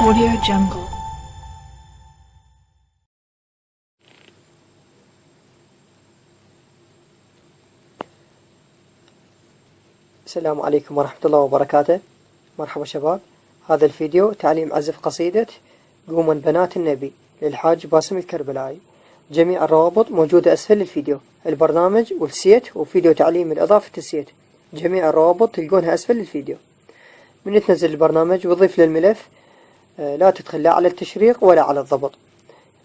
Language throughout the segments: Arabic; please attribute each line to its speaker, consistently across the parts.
Speaker 1: Audio Jungle.
Speaker 2: السلام عليكم ورحمة الله وبركاته. مرحبا شباب. هذا الفيديو تعليم عزف قصيدة قوما بنات النبي للحاج باسم الكربلائي. جميع الروابط موجودة أسفل الفيديو، البرنامج والسيت وفيديو تعليم إضافة السيت. جميع الروابط تلقونها أسفل الفيديو. من تنزل البرنامج وضيف للملف لا تدخل لا على التشريق ولا على الضبط.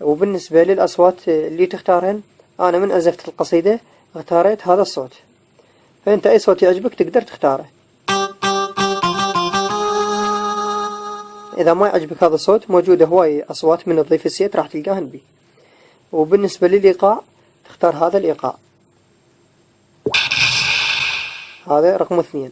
Speaker 2: وبالنسبة للأصوات اللي تختارهن، أنا من أزفت القصيدة اختاريت هذا الصوت، فأنت أي صوت يعجبك تقدر تختاره. إذا ما يعجبك هذا الصوت موجودة هواي أصوات من تضيف السيت راح تلقاهن بي. وبالنسبة للإيقاع تختار هذا الإيقاع، هذا رقم 2.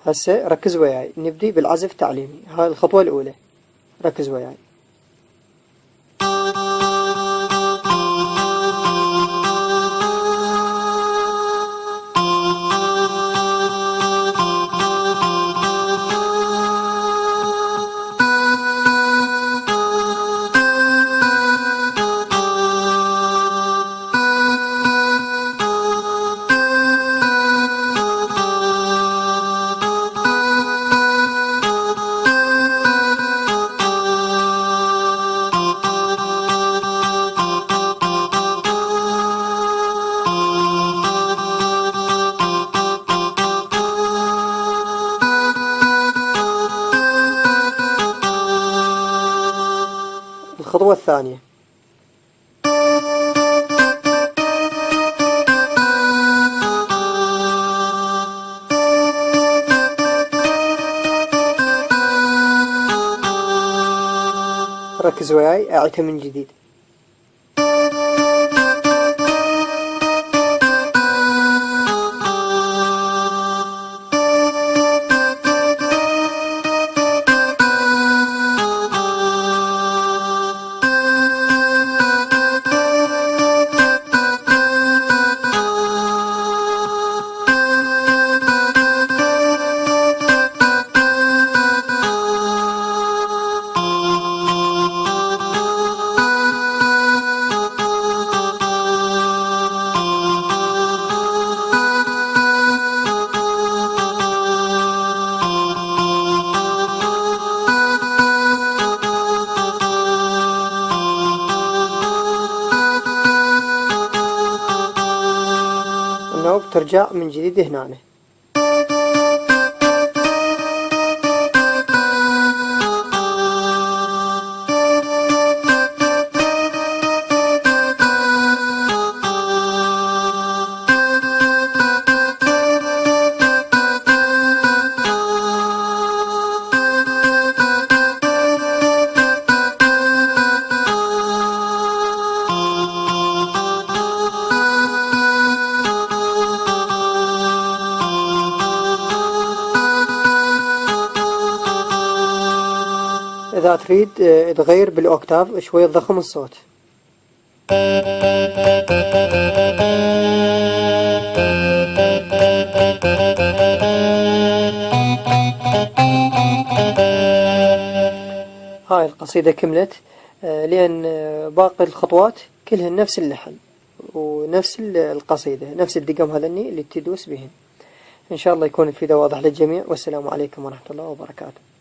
Speaker 2: هسه ركز وياي، نبدي بالعزف التعليمي. هاي الخطوة الأولى، ركز وياي. الخطوة الثانية، ركز وياي أعيدها من جديد. النوب ترجع من جديد هنا. إذا تريد تغير بالأوكتاف شوي تضخم الصوت. هاي القصيدة كملت، لأن باقي الخطوات كلهن نفس اللحن ونفس القصيدة، نفس الدقم هذني اللي تدوس بهن. إن شاء الله يكون الفيديو واضح للجميع، والسلام عليكم ورحمة الله وبركاته.